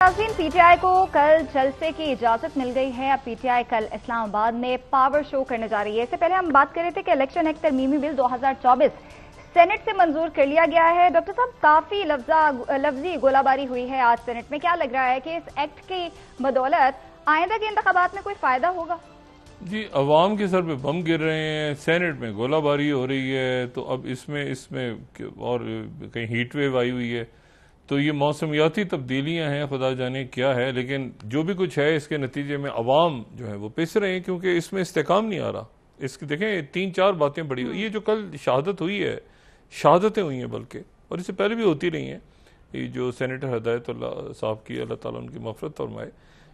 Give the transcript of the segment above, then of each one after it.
नाज़रीन, पीटीआई को कल जलसे की इजाजत मिल गई है। अब पीटीआई कल इस्लामाबाद में पावर शो करने जा रही है। इससे पहले हम बात कर रहे थे कि इलेक्शन एक्ट तरमीमी बिल 2024 सेनेट से मंजूर कर लिया गया है। डॉक्टर साहब, काफी लफ्जी गोलाबारी हुई है आज सेनेट में। क्या लग रहा है कि इस एक्ट की बदौलत आइंदा के इंतखाबात में कोई फायदा होगा? जी, अवाम के सर पे बम गिर रहे हैं, सेनेट में गोलाबारी हो रही है, तो अब इसमें और कहीं हीट वेव आई हुई है, तो ये मौसमियाती तब्दीलियां हैं, खुदा जाने क्या है। लेकिन जो भी कुछ है, इसके नतीजे में अवाम जो है वो पिस रहे हैं, क्योंकि इसमें इस्तेकाम नहीं आ रहा। इसकी देखें 3-4 बातें बड़ी ये जो कल शहादत हुई है, शहादतें हुई हैं बल्कि, और इससे पहले भी होती रही हैं। ये जो सेनेटर हिदायतुल्लाह साहब की, अल्लाह ताला उनकी मग़फ़िरत फरमाए,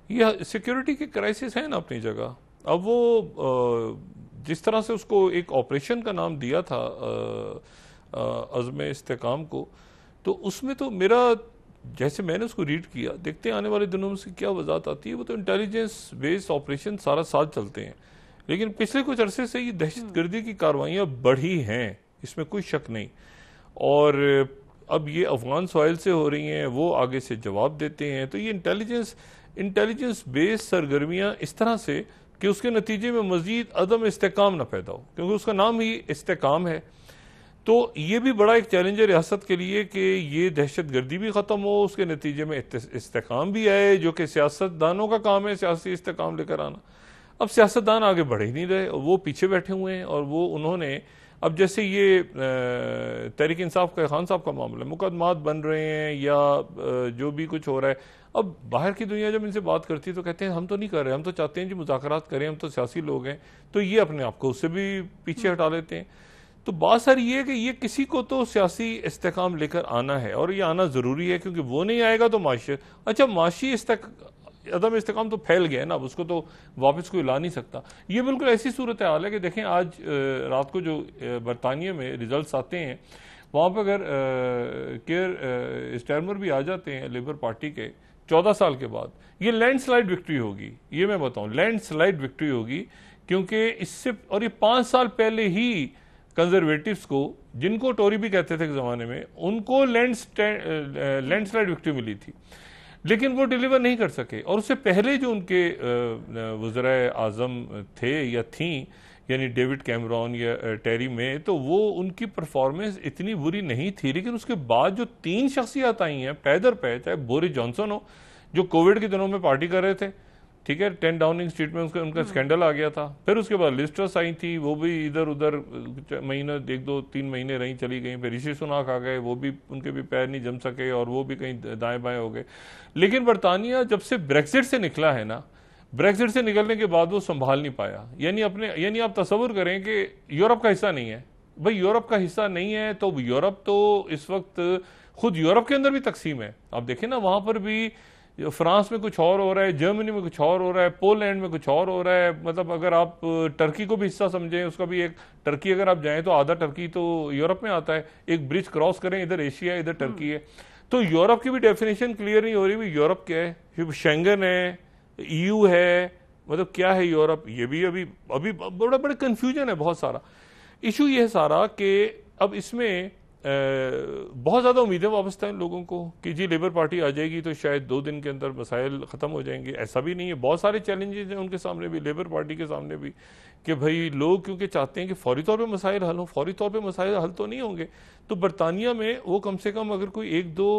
ये सिक्योरिटी की क्राइसिस है ना अपनी जगह। अब वो जिस तरह से उसको एक ऑपरेशन का नाम दिया था अज़्म इस्तेकाम को, तो उसमें तो मेरा, जैसे मैंने उसको रीड किया, देखते हैं आने वाले दिनों में से क्या वजाहत आती है। वो तो इंटेलिजेंस बेस्ड ऑपरेशन सारा साल चलते हैं, लेकिन पिछले कुछ अरसे से ये दहशतगर्दी की कार्रवाइयाँ बढ़ी हैं, इसमें कोई शक नहीं। और अब ये अफगान सॉइल से हो रही हैं, वो आगे से जवाब देते हैं। तो ये इंटेलिजेंस बेस्ड सरगर्मियाँ इस तरह से कि उसके नतीजे में मजीद अदम इस्तेकाम ना पैदा हो, क्योंकि उसका नाम ही इस्तेकाम है। तो ये भी बड़ा एक चैलेंज है रियासत के लिए कि ये दहशत गर्दी भी ख़त्म हो, उसके नतीजे में इस्तेकाम भी आए, जो कि सियासतदानों का काम है, सियासी इस्तेकाम लेकर आना। अब सियासतदान आगे बढ़ ही नहीं रहे, वो पीछे बैठे हुए हैं। और वो उन्होंने अब जैसे ये तहरीक इंसाफ का खान साहब का मामला, मुकदमात बन रहे हैं या जो भी कुछ हो रहा है, अब बाहर की दुनिया जब इनसे बात करती है तो कहते हैं हम तो नहीं कर रहे, हम तो चाहते हैं जी मुज़ाकरात करें, हम तो सियासी लोग हैं। तो ये अपने आप को उससे भी पीछे हटा लेते हैं। तो बात सर ये है कि ये किसी को तो सियासी इस्तेकाम लेकर आना है, और ये आना ज़रूरी है, क्योंकि वो नहीं आएगा तो माशी, अच्छा माशी अदम इस्तेकाम तो फैल गया है ना, अब उसको तो वापस कोई ला नहीं सकता। ये बिल्कुल ऐसी सूरत हाल है कि देखें आज रात को जो बरतानिया में रिजल्ट्स आते हैं, वहाँ पर अगर केयर स्टारमर भी आ जाते हैं लेबर पार्टी के 14 साल के बाद, ये लैंडस्लाइड विक्ट्री होगी। ये मैं बताऊं, लैंडस्लाइड विक्ट्री होगी, क्योंकि इससे, और ये 5 साल पहले ही कंजर्वेटिव्स को, जिनको टोरी भी कहते थे जमाने में, उनको लैंडस्लाइड विक्ट्री मिली थी, लेकिन वो डिलीवर नहीं कर सके। और उससे पहले जो उनके वज़राए आज़म थे या थीं, यानी डेविड कैमरॉन या टेरी में, तो वो उनकी परफॉर्मेंस इतनी बुरी नहीं थी। लेकिन उसके बाद जो 3 शख्सियत आई हैं पै दर पै, चाहे बोरिस जॉनसन हो, जो कोविड के दिनों में पार्टी कर रहे थे, ठीक है, 10 डाउनिंग स्ट्रीट में उनका स्कैंडल आ गया था। फिर उसके बाद लिज ट्रस आई थी, वो भी इधर उधर महीना 1-2-3 महीने रही, चली गई। फिर ऋषि सुनाक आ गए, वो भी, उनके भी पैर नहीं जम सके, और वो भी कहीं दाएं बाएं हो गए। लेकिन बरतानिया जब से ब्रेक्सिट से निकला है ना, ब्रेक्सिट से निकलने के बाद वो संभाल नहीं पाया। यानी आप तसव्वुर करें कि यूरोप का हिस्सा नहीं है। भाई यूरोप का हिस्सा नहीं है तो यूरोप तो इस वक्त खुद यूरोप के अंदर भी तकसीम है। आप देखें ना, वहां पर भी फ्रांस में कुछ और हो रहा है, जर्मनी में कुछ और हो रहा है, पोलैंड में कुछ और हो रहा है। मतलब अगर आप टर्की को भी हिस्सा समझें, उसका भी एक, टर्की अगर आप जाएं तो आधा टर्की तो यूरोप में आता है। एक ब्रिज क्रॉस करें, इधर एशिया इधर टर्की है। तो यूरोप की भी डेफिनेशन क्लियर नहीं हो रही, यूरोप क्या है, शेंगन है, EU है, मतलब क्या है यूरोप, ये भी अभी बड़ा कंफ्यूजन है। बहुत सारा इशू ये है सारा कि अब इसमें बहुत ज़्यादा उम्मीदें वाबस्ता हैं लोगों को कि जी लेबर पार्टी आ जाएगी तो शायद 2 दिन के अंदर मसाइल ख़त्म हो जाएंगे। ऐसा भी नहीं है, बहुत सारे चैलेंजेस हैं उनके सामने भी, लेबर पार्टी के सामने भी, कि भाई लोग क्योंकि चाहते हैं कि फौरी तौर पे मसाइल हल हों। फौरी तौर पे मसाइल हल तो नहीं होंगे। तो बरतानिया में वो कम से कम अगर कोई 1-2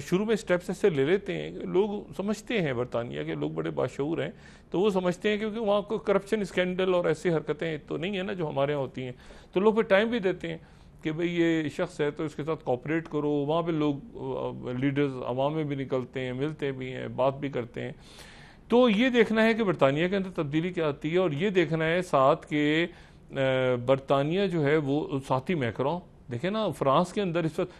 शुरू में स्टेप्स ऐसे ले लेते हैं, लोग समझते हैं, बरतानिया के लोग बड़े बाशऊर हैं, तो वो समझते हैं, क्योंकि वहाँ को करप्शन स्कैंडल और ऐसी हरकतें तो नहीं है ना जो हमारे यहाँ होती हैं। तो लोग फिर टाइम भी देते हैं कि भाई ये शख्स है तो इसके साथ कोऑपरेट करो। वहाँ पे लोग लीडर्स अवाम में भी निकलते हैं, मिलते भी हैं, बात भी करते हैं। तो ये देखना है कि बरतानिया के अंदर तब्दीली क्या आती है, और ये देखना है साथ के बरतानिया जो है वो साथी मैक्रों, देखे ना फ्रांस के अंदर इस वक्त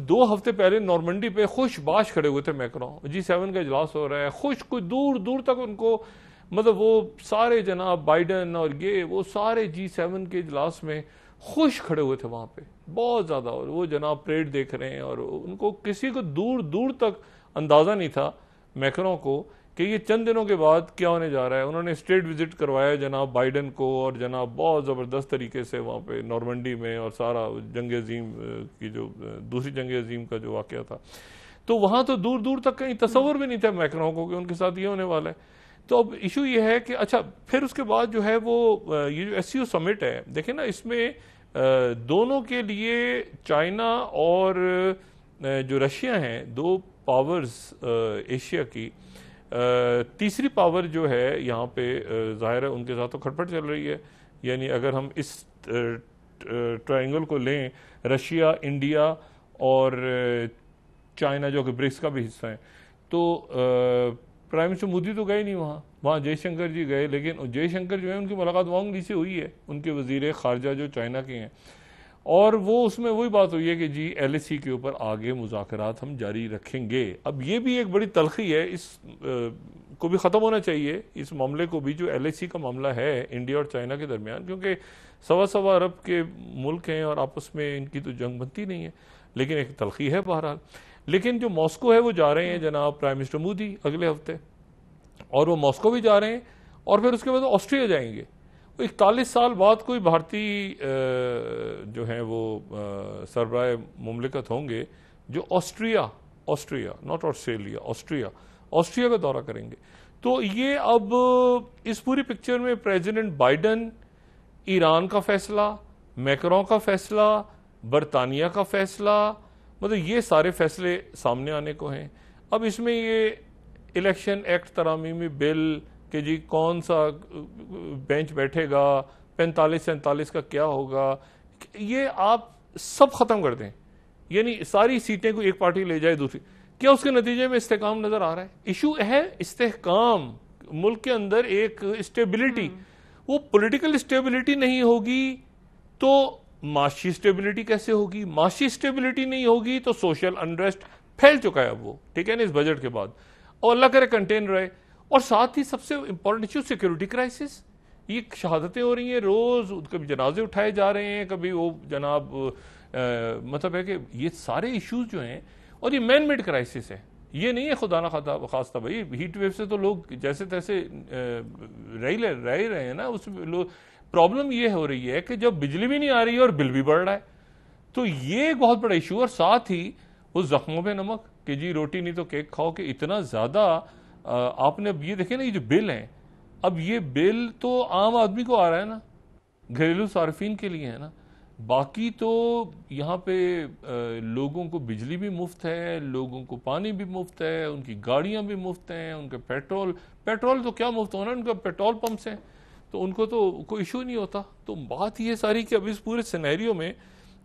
2 हफ्ते पहले नॉर्मंडी पे खुशबाश खड़े हुए थे मैक्रों। G7 का इजलास हो रहा है, खुश, कोई दूर दूर तक उनको, मतलब वो सारे जनाब बाइडन और ये वो सारे G7 के इजलास में खुश खड़े हुए थे वहां पे बहुत ज्यादा। और वो जनाब परेड देख रहे हैं, और उनको किसी को दूर दूर तक अंदाजा नहीं था मैक्रों को कि ये चंद दिनों के बाद क्या होने जा रहा है। उन्होंने स्टेट विजिट करवाया जनाब बाइडन को, और जनाब बहुत ज़बरदस्त तरीके से वहाँ पे नॉर्मंडी में, और सारा जंग अजीम की जो दूसरी जंग अजीम का जो वाक़या था, तो वहां तो दूर दूर तक कहीं तस्वर भी नहीं था मैक्रों को कि उनके साथ ये होने वाला है। तो अब इशू ये है कि अच्छा फिर उसके बाद जो है वो ये जो SCO समिट है, देखें ना, इसमें दोनों के लिए चाइना और जो रशिया हैं, दो पावर्स एशिया की, तीसरी पावर जो है यहाँ पे जाहिर है उनके साथ तो खटपट चल रही है। यानी अगर हम इस ट्रायंगल को लें, रशिया, इंडिया और चाइना जो कि ब्रिक्स का भी हिस्सा है, तो प्राइम मिनिस्टर मोदी तो गए नहीं वहाँ जयशंकर जी गए, लेकिन जयशंकर जो है उनकी मुलाकात वांग ली से हुई है, उनके वजीर खारजा जो चाइना के हैं, और वो उसमें वही बात हुई है कि जी LAC के ऊपर आगे मुज़ाकरात हम जारी रखेंगे। अब ये भी एक बड़ी तलखी है, इस को भी ख़त्म होना चाहिए, इस मामले को भी, जो LAC का मामला है इंडिया और चाइना के दरमियान, क्योंकि सवा अरब के मुल्क हैं और आपस में इनकी तो जंग बनती नहीं है, लेकिन एक तलखी है बहरहाल। लेकिन जो मॉस्को है वो जा रहे हैं जनाब प्राइम मिनिस्टर मोदी अगले हफ्ते, और वो मॉस्को भी जा रहे हैं, और फिर उसके बाद ऑस्ट्रिया जाएंगे। 41 साल बाद कोई भारतीय जो है वो सरबराह मुमलिकत होंगे जो ऑस्ट्रिया नॉट ऑस्ट्रेलिया, ऑस्ट्रिया का दौरा करेंगे। तो ये अब इस पूरी पिक्चर में प्रेसिडेंट बाइडन, ईरान का फैसला, मैक्रों का फैसला, बरतानिया का फैसला, मतलब ये सारे फैसले सामने आने को हैं। अब इसमें ये इलेक्शन एक्ट तरामीमी बिल कि जी कौन सा बेंच बैठेगा, 45-47 का क्या होगा, ये आप सब खत्म कर दें, यानी सारी सीटें को एक पार्टी ले जाए दूसरी, क्या उसके नतीजे में इस्तेहकाम नजर आ रहा है? इशू है इस्तेहकाम, मुल्क के अंदर एक स्टेबिलिटी। वो पॉलिटिकल स्टेबिलिटी नहीं होगी तो माशी स्टेबिलिटी कैसे होगी? माशी स्टेबिलिटी नहीं होगी तो सोशल अनरेस्ट फैल चुका है अब वो, ठीक है ना, इस बजट के बाद, और अल्लाह करे कंटेन रहे। और साथ ही सबसे इंपॉर्टेंट इशू सिक्योरिटी क्राइसिस, ये शहादतें हो रही हैं रोज, कभी जनाजे उठाए जा रहे हैं, कभी वो जनाब मतलब है कि ये सारे इश्यूज जो हैं, और ये मैन मेड क्राइसिस है, ये नहीं है खुदा ना खास्ता भाई हीट वेव से तो लोग जैसे तैसे रह रहे हैं ना, उसमें लोग प्रॉब्लम ये हो रही है कि जब बिजली भी नहीं आ रही है और बिल भी बढ़ रहा है, तो ये एक बहुत बड़ा इशू। और साथ ही उस जख्मों पे नमक कि जी रोटी नहीं तो केक खाओ, कि इतना ज्यादा आपने अब ये देखे ना, ये जो बिल है, अब ये बिल तो आम आदमी को आ रहा है ना, घरेलू सार्फिन के लिए है ना, बाकी तो यहाँ पे लोगों को बिजली भी मुफ्त है, लोगों को पानी भी मुफ्त है, उनकी गाड़ियां भी मुफ्त हैं, उनके पेट्रोल तो क्या मुफ्त होना, उनका पेट्रोल पंप्स हैं, तो उनको तो कोई इशू नहीं होता। तो बात ये सारी कि अब इस पूरे सिनेरियो में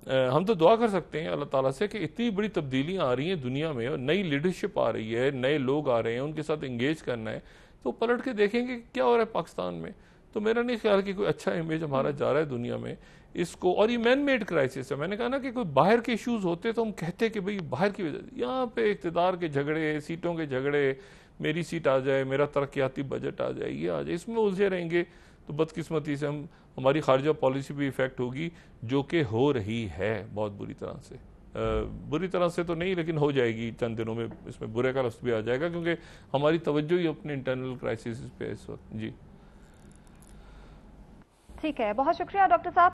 हम तो दुआ कर सकते हैं अल्लाह ताला से कि इतनी बड़ी तब्दीलियां आ रही हैं दुनिया में, और नई लीडरशिप आ रही है, नए लोग आ रहे हैं, उनके साथ इंगेज करना है, तो पलट के देखेंगे क्या हो रहा है पाकिस्तान में। तो मेरा नहीं ख्याल कि कोई अच्छा इमेज हमारा जा रहा है दुनिया में इसको। और ये मैन मेड क्राइसिस है, मैंने कहा ना कि कोई बाहर के इश्यूज होते तो हम कहते कि भाई बाहर की वजह, यहाँ पे इक़्तिदार के झगड़े, सीटों के झगड़े, मेरी सीट आ जाए, मेरा तरक्याती बजट आ जाए, ये आ जाए, इसमें उलझे रहेंगे तो बदकिस्मती से हमारी खारजा पॉलिसी भी इफेक्ट होगी, जो कि हो रही है बहुत बुरी तरह से। बुरी तरह से तो नहीं, लेकिन हो जाएगी चंद दिनों में, इसमें बुरे का लफ्ज़ भी आ जाएगा, क्योंकि हमारी तवज्जो ही अपने इंटरनल क्राइसिस पे इस वक्त। जी ठीक है, बहुत शुक्रिया डॉक्टर साहब।